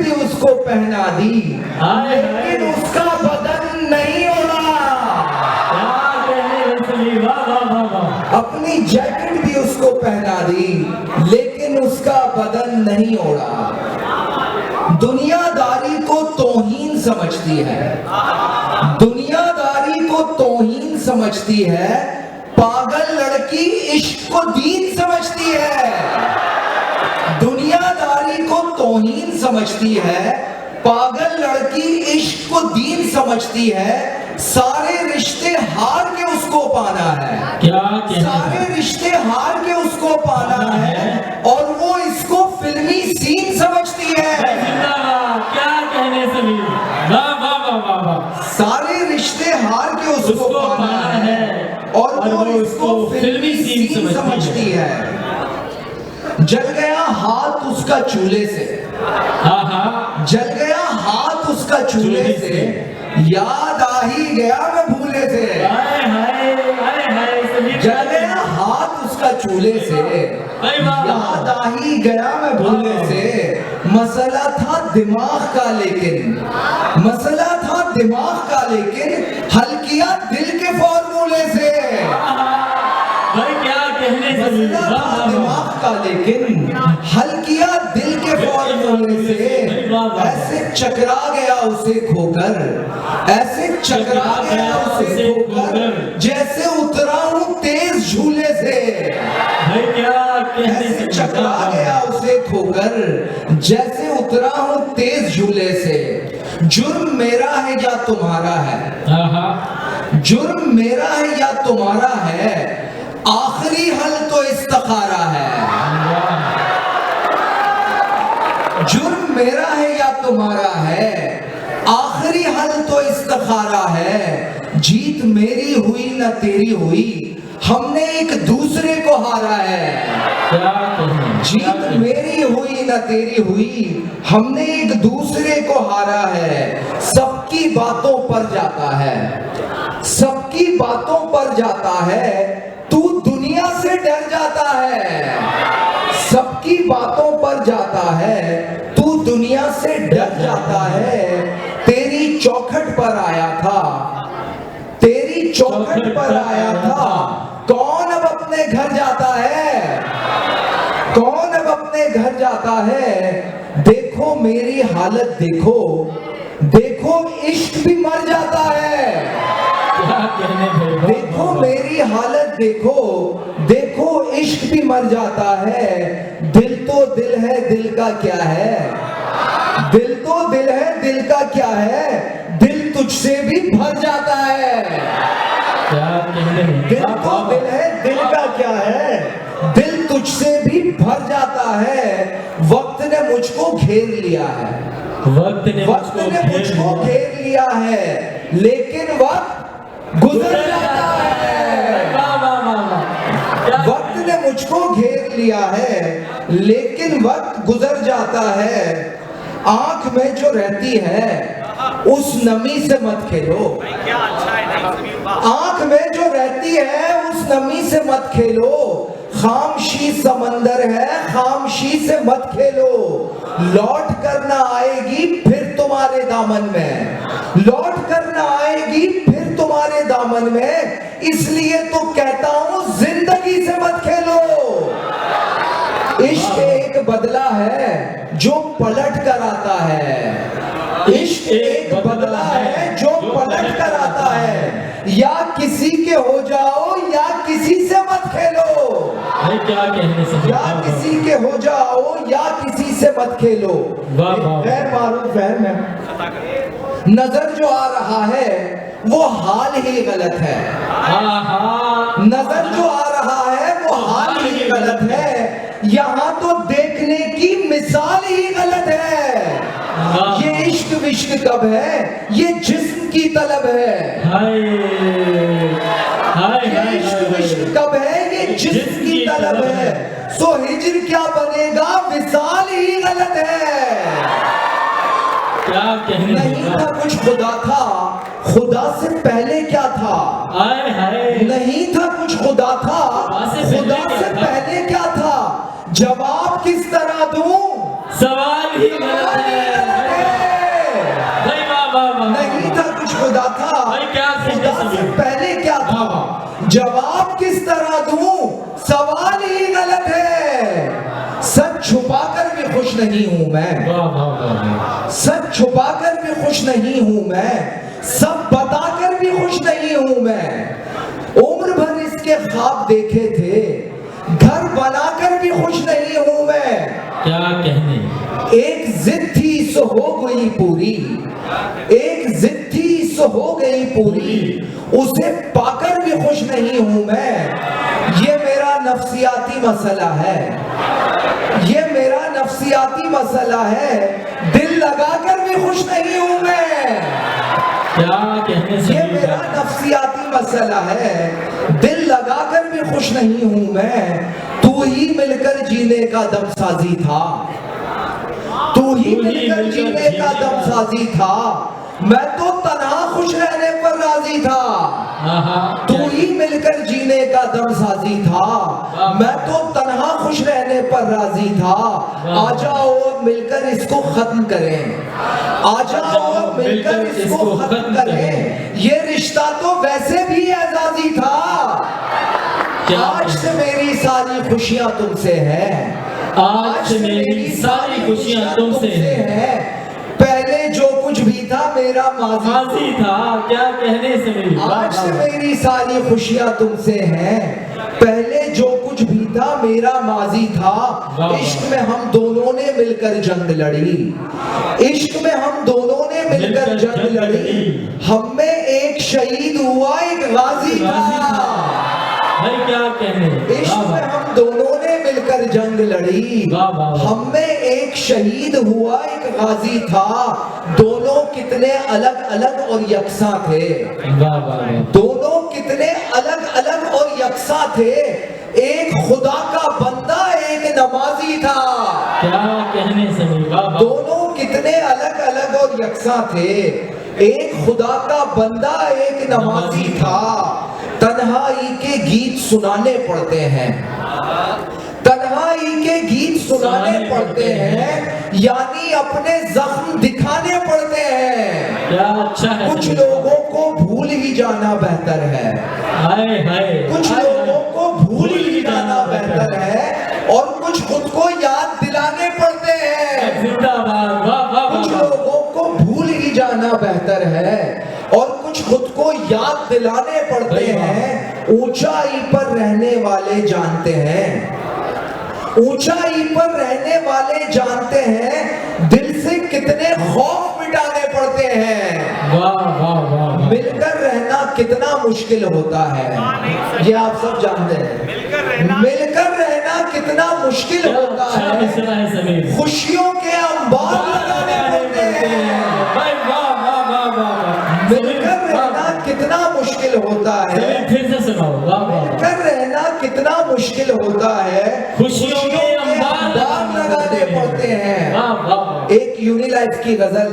भी उसको पहना दी, लेकिन उसका बदन नहीं ओढ़ा। अपनी जैकेट भी उसको पहना दी, लेकिन उसका बदन नहीं ओढ़ा। दुनियादारी को तौहीन समझती है, दुनियादारी को तौहीन समझती है। पागल लड़की इश्क को दीन समझती है। दुनियादारी को तौहीन समझती है, पागल लड़की इश्क को दीन समझती है। सारे रिश्ते हार के उसको पाना है, सारे रिश्ते हार के उसको पाना है, और वो इसको फिल्मी सीन समझती है। क्या कहने समीर, वाह वाह वाह वाह वाह। सारे रिश्ते हार के उसको पाना है, और वो इसको फिल्मी सीन समझती है। जल गया हाथ उसका चूल्हे से, जल गया हाथ उसका चूल्हे से, याद आ ही गया मैं भूले से। जल गया हाथ उसका चूल्हे से, याद आ ही गया मैं भूले से। मसला था दिमाग का लेकिन, मसला था दिमाग का लेकिन, हल किया दिल के फॉर्मूले से। क्या कहने मसला था दिमाग का लेकिन, हल किया दिल के फॉर्मूले से। ऐसे चकरा गया उसे खोकर, ऐसे चकरा गया उसे खोकर, जैसे उतरा हूं तेज झूले से। ऐसे चकरा गया उसे खोकर, जैसे उतरा हूं तेज झूले से। जुर्म मेरा है या तुम्हारा है, जुर्म मेरा है या तुम्हारा है, आखिरी हल तो इस्तिखारा है। जुर्म मेरा है या तुम्हारा है, आखिरी हल तो इस्तिखारा है। जीत मेरी हुई न तेरी हुई, हमने एक दूसरे को हारा है। जीत मेरी हुई न तेरी हुई, हमने एक दूसरे को हारा है। सबकी बातों पर जाता है, सबकी बातों पर जाता है, तू दुनिया से डर जाता है। सबकी बातों पर जाता है, तू दुनिया से डर जाता है। तेरी चौखट पर आया था, तेरी चौखट पर आया था, कौन अब अपने घर जाता है, कौन अब अपने घर जाता है। देखो मेरी हालत देखो, देखो इश्क भी मर जाता है। देखो मेरी हालत देखो, देखो इश्क भी मर जाता है। दिल तो दिल है, दिल का क्या है, दिल तो दिल है, दिल का क्या है, दिल तुझसे भी भर जाता है। दिल तो दिल है, दिल का क्या है, दिल तुझसे भी भर जाता है। वक्त ने मुझको घेर लिया है, वक्त ने मुझको घेर लिया है, लेकिन वक्त गुजर जाता है। वक्त ने मुझको घेर लिया है, लेकिन वक्त गुजर जाता है। आंख में जो रहती है उस नमी से मत खेलो, आंख में जो रहती है उस नमी से मत खेलो। खामशी समंदर है, खामशी से मत खेलो। लौट कर ना आएगी फिर तुम्हारे दामन में, लौट कर ना आएगी फिर तुम्हारे दामन में। इसलिए तो कहता हूं जिंदगी से मत खेलो। इश्क एक बदला है जो पलट कर आता है, इश्क एक बदला है जो पलट कर आता है। या किसी के हो जाओ या किसी से मत खेलो। क्या कहने से, या किसी के हो जाओ या किसी से मत खेलो। मारूफ है, नजर जो आ रहा है वो हाल ही गलत है। नजर जो आ रहा है वो हाल ही गलत है। यहाँ तो देखने की मिसाल ही गलत है। ये इश्क विश्क कब है, ये जिस्म की तलब है। ये इश्क विश्क कब है, ये जिस्म की तलब है। सो हिज्र क्या बनेगा, विसाल ही गलत है। क्या कहने, नहीं था कुछ खुदा था, खुदा से पहले क्या था। नहीं था कुछ खुदा था, खुदा से पहले क्या था। जवाब किस तरह दूं, सवाल ही गलत है भाई। वाह वाह वाह। नहीं था कुछ खुदा था, भाई क्या खुदा से पहले क्या था? जवाब किस तरह दूं, सवाल ही गलत है। सच छुपाकर भी खुश नहीं हूं मैं, वाह वाह वाह। सच छुपाकर भी खुश नहीं हूं मैं, सब बताकर भी खुश नहीं हूं मैं। उम्र भर इसके ख्वाब देखे थे, घर बनाकर भी खुश नहीं हूं मैं। क्या कहने। एक जिद थी सो हो गई पूरी, एक जिद थी सो हो गई पूरी, उसे पाकर भी खुश नहीं हूं मैं। ये मेरा नफ्सियाती मसला है, ये मेरा नफ्सियाती मसला है, दिल लगाकर भी खुश नहीं हूं मैं। क्या कहने ये समीर मेरा भाई। नफ्सियाती मसला है, दिल लगाकर भी खुश नहीं हूं मैं। तू ही मिलकर जीने का दम साजी था, तू ही मिलकर जीने का दम साजी था, मैं तो तन्हा खुश रहने पर राजी था। तू ही मिलकर जीने का दम साजी था, मैं तो तन्हा खुश रहने पर राजी था। आ जाओ अब मिलकर इसको खत्म करें, आ जाओ अब मिलकर इसको खत्म करें, ये रिश्ता तो वैसे भी एजाजी था। आज से मेरी सारी खुशियां तुमसे हैं, आज से मेरी सारी खुशियां तुमसे हैं। पहले जो कुछ भी था मेरा माजी था। क्या कहने समीर। आज से मेरी सारी खुशियां तुमसे हैं, पहले जो कुछ भी था मेरा माजी था। इश्क में हम दोनों ने मिलकर जंग लड़ी, इश्क में हम दोनों ने मिलकर जंग लड़ी, हम में एक शहीद हुआ एक गाजी था। भाई क्या कहने। इश्क में हम दोनों ने मिलकर जंग लड़ी, हम में एक शहीद हुआ एक गाजी था। दोनों कितने अलग अलग और यकसा थे, दोनों कितने अलग अलग और यकसा थे, एक खुदा का बंदा एक नमाजी था। क्या कहने समीर। दोनों कितने अलग अलग और यकसा थे, एक खुदा का बंदा एक नमाजी था। तन्हाई के गीत सुनाने पड़ते हैं, तन्हाई के गीत सुनाने पड़ते हैं, यानी अपने जख्म दिखाने पड़ते हैं। क्या अच्छा है। कुछ लोगों को भूल ही जाना बेहतर है, हाय हाय। कुछ लोगों को भूल ही जाना बेहतर है, और कुछ खुद को याद दिलाने पड़ते हैं। जिंदाबाद। वाह वाह। कुछ लोगों को भूल ही जाना बेहतर है, और कुछ खुद को याद दिलाने पड़ते हैं। ऊंचाई पर रहने वाले जानते हैं, ऊंचाई पर रहने वाले जानते हैं, दिल से कितने खौफ मिटाने पड़ते हैं। वाह वाह वाह। मिलकर रहना कितना मुश्किल होता है, ये आप सब जानते हैं। मिलकर रहना कितना मुश्किल होता है, खुशियों के अंबार लगाने पड़ते हैं। मिलकर रहना कितना मुश्किल होता है, फिर से सुनाओ। मिलकर रहना कितना मुश्किल होता है, खुशियों के अंबार लगाने पड़ते हैं। वाह वाह। एक यूनिलाइफ की गजल